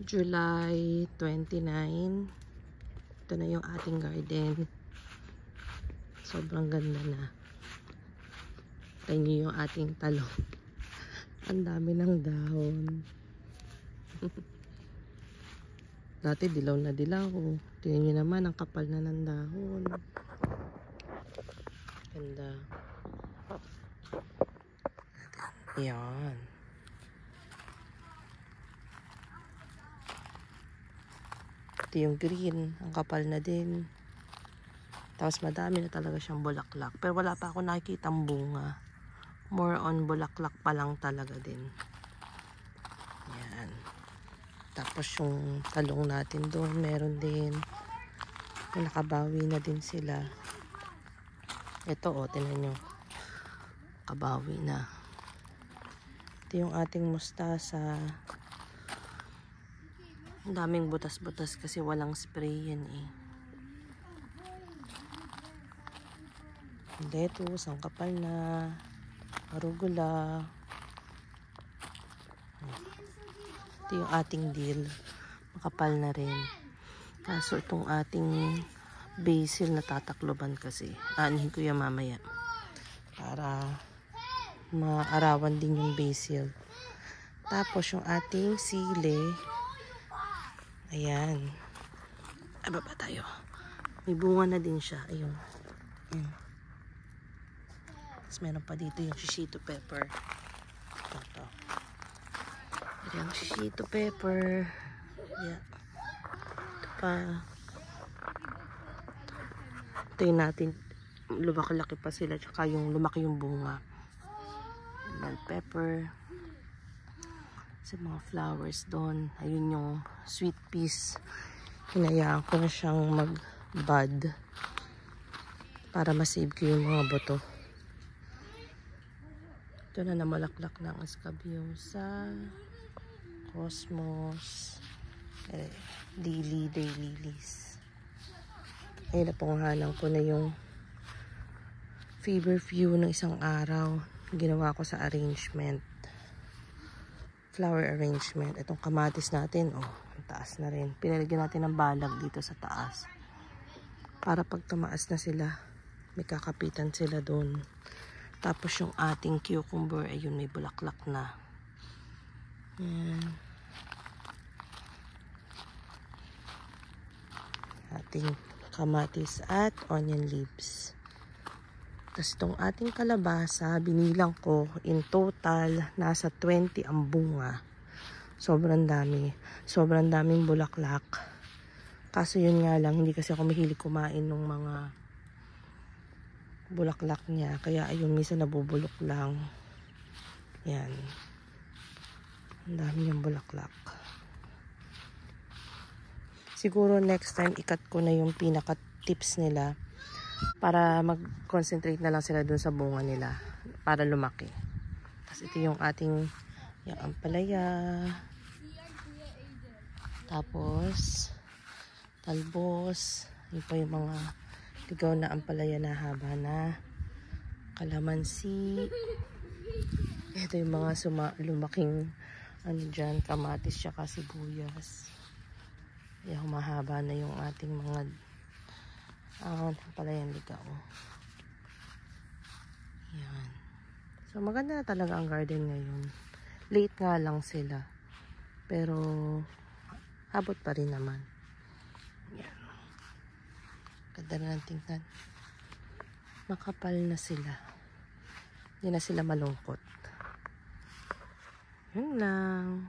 July 29. Ito na yung ating garden. Sobrang ganda na. Tignan nyo yung ating talong. Ang dami ng dahon. Dati dilaw na dilaw. Tignan nyo naman, ang kapal na ng dahon. Ganda. Yan. Ito yung green. Ang kapal na din. Tapos madami na talaga siyang bulaklak. Pero wala pa ako nakikitang bunga. More on bulaklak pa lang talaga din. Yan. Tapos yung talong natin doon, meron din. Nakabawi na din sila. Ito o, tinan nyo. Kabawi na. Ito yung ating mustasa. Ang daming butas-butas kasi walang spray yan eh. Lettuce, ang kapal na. Arugula. Ito yung ating dill. Makapal na rin. Kaso itong ating basil natatakloban kasi. Aanihin ko yan mamaya. Para maarawan din yung basil. Tapos yung ating sili. Ayan. Ay, baba tayo. May bunga na din siya. Ayun. Ayan. Tapos meron pa dito yung shishito pepper. Ito. Ito yung shishito pepper. Yeah. Ito pa. Ito yung natin. Lumaki-laki pa sila. Tsaka yung lumaki yung bunga. Bell pepper. Sa mga flowers doon. Ayun yung sweet peas. Hinayaan ko na siyang mag-bud. Para masave ko yung mga buto. Ito na namalaklak ng escabiosa. Cosmos. Daylilies. Ayun, napunghanan ko na yung feverfew ng isang araw. Ginawa ko sa arrangement. Flower arrangement. Itong kamatis natin, oh, ang taas na rin. Pinalagyan natin ng balag dito sa taas. Para pag tumaas na sila, may kakapitan sila doon. Tapos yung ating cucumber, ayun, may bulaklak na. Yan. Ating kamatis at onion leaves. Tapos itong ating kalabasa, binilang ko in total, nasa 20 ang bunga. Sobrang dami. Sobrang daming bulaklak. Kaso yun nga lang, hindi kasi ako mahilig kumain ng mga bulaklak niya. Kaya ayun, minsan nabubulok lang. Yan. Ang dami yung bulaklak. Siguro next time, ikat ko na yung pinaka-tips nila. Para mag-concentrate na lang sila dun sa bunga nila. Para lumaki. Tapos ito yung ating yung ampalaya. Tapos talbos. Yun pa yung mga ligaw na ampalaya na haba na. Kalamansi. Ito yung mga lumaking ano dyan, kamatis tsaka sibuyas. Kaya humahaba na yung ating mga palayan ligaw. Yan. So maganda na talaga ang garden ngayon. Late nga lang sila. Pero abot pa rin naman. Yan. Ganda na ng tingnan. Makapal na sila. Hindi na sila malungkot. Yun lang.